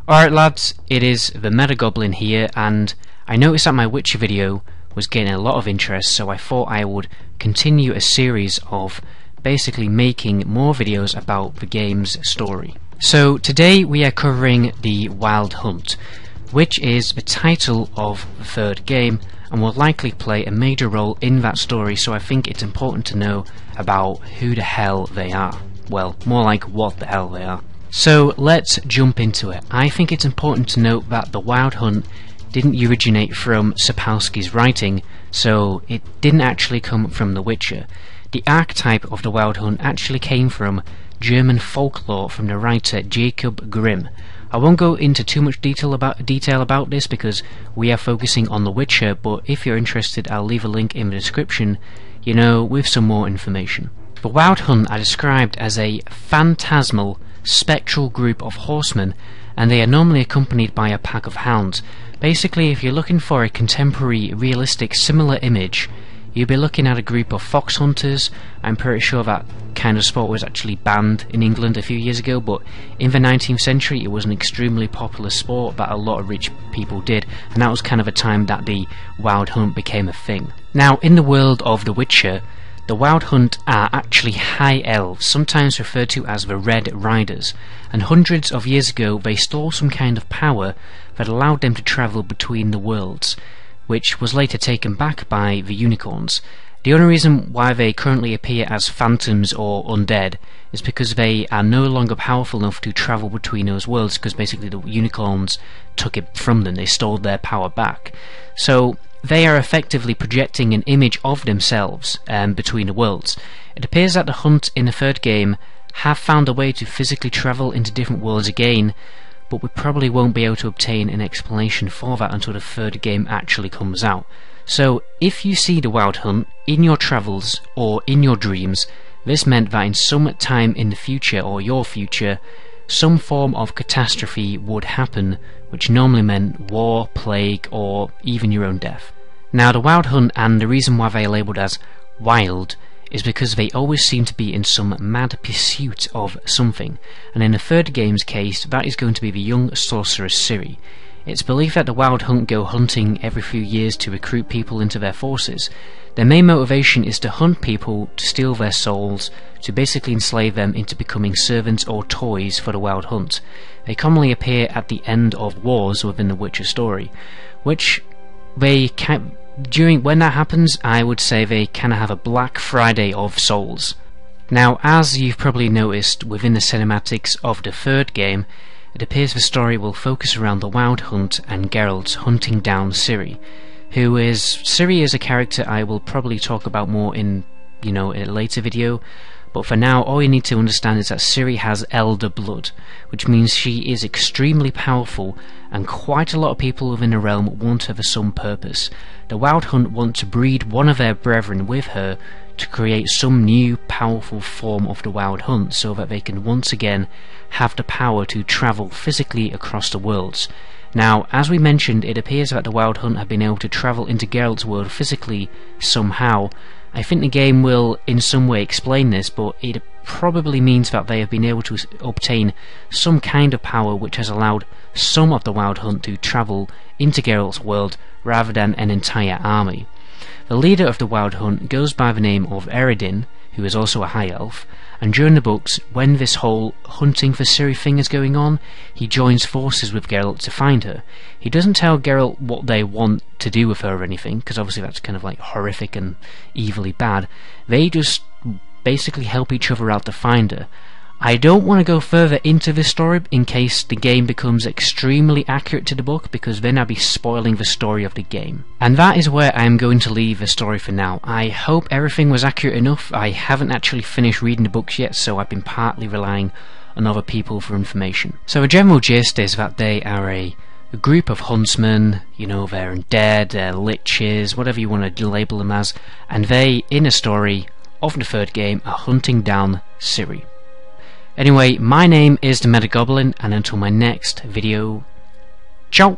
Alright lads, it is the Metagoblin here, and I noticed that my Witcher video was getting a lot of interest, so I thought I would continue a series of basically making more videos about the game's story. So today we are covering the Wild Hunt, which is the title of the third game and will likely play a major role in that story, so I think it's important to know about who the hell they are. Well, more like what the hell they are. So let's jump into it. I think it's important to note that the Wild Hunt didn't originate from Sapkowski's writing, so it didn't actually come from The Witcher. The archetype of the Wild Hunt actually came from German folklore from the writer Jacob Grimm. I won't go into too much detail about this because we are focusing on The Witcher, but if you're interested I'll leave a link in the description, with some more information. The Wild Hunt are described as a phantasmal, spectral group of horsemen, and they are normally accompanied by a pack of hounds. Basically, if you're looking for a contemporary, realistic, similar image, you'll be looking at a group of fox hunters. I'm pretty sure that kind of sport was actually banned in England a few years ago, but in the 19th century it was an extremely popular sport that a lot of rich people did, and that was kind of a time that the Wild Hunt became a thing. Now, in the world of The Witcher, the Wild Hunt are actually high elves, sometimes referred to as the Red Riders, and hundreds of years ago they stole some kind of power that allowed them to travel between the worlds, which was later taken back by the unicorns. The only reason why they currently appear as phantoms or undead is because they are no longer powerful enough to travel between those worlds, because basically the unicorns took it from them, they stole their power back. So they are effectively projecting an image of themselves between the worlds. It appears that the Hunt in the third game have found a way to physically travel into different worlds again, but we probably won't be able to obtain an explanation for that until the third game actually comes out. So if you see the Wild Hunt in your travels or in your dreams, this meant that in some time in the future or your future, some form of catastrophe would happen, which normally meant war, plague, or even your own death. Now, the Wild Hunt, and the reason why they are labelled as wild, is because they always seem to be in some mad pursuit of something, and in the third game's case that is going to be the young sorceress Ciri. It's believed that the Wild Hunt go hunting every few years to recruit people into their forces. Their main motivation is to hunt people, to steal their souls, to basically enslave them into becoming servants or toys for the Wild Hunt. They commonly appear at the end of wars within the Witcher story, which when that happens, I would say they kind of have a Black Friday of souls. Now, as you've probably noticed within the cinematics of the third game, it appears the story will focus around the Wild Hunt and Geralt hunting down Ciri. Ciri is a character I will probably talk about more in a later video, but for now all you need to understand is that Ciri has elder blood, which means she is extremely powerful, and quite a lot of people within the realm want her for some purpose. The Wild Hunt want to breed one of their brethren with her to create some new powerful form of the Wild Hunt, so that they can once again have the power to travel physically across the worlds. Now, as we mentioned, it appears that the Wild Hunt have been able to travel into Geralt's world physically somehow. I think the game will in some way explain this, but it probably means that they have been able to obtain some kind of power which has allowed some of the Wild Hunt to travel into Geralt's world rather than an entire army. The leader of the Wild Hunt goes by the name of Eredin, who is also a high elf, and during the books, when this whole hunting for Ciri thing is going on, he joins forces with Geralt to find her. He doesn't tell Geralt what they want to do with her or anything, because obviously that's kind of like horrific and evilly bad. They just basically help each other out to find her. I don't want to go further into this story in case the game becomes extremely accurate to the book, because then I'll be spoiling the story of the game. And that is where I am going to leave the story for now. I hope everything was accurate enough. I haven't actually finished reading the books yet, so I've been partly relying on other people for information. So a general gist is that they are a group of huntsmen, they're undead, they're liches, whatever you want to label them as, and they, in a story of the third game, are hunting down Ciri. Anyway, my name is the Metagoblin, and until my next video, ciao!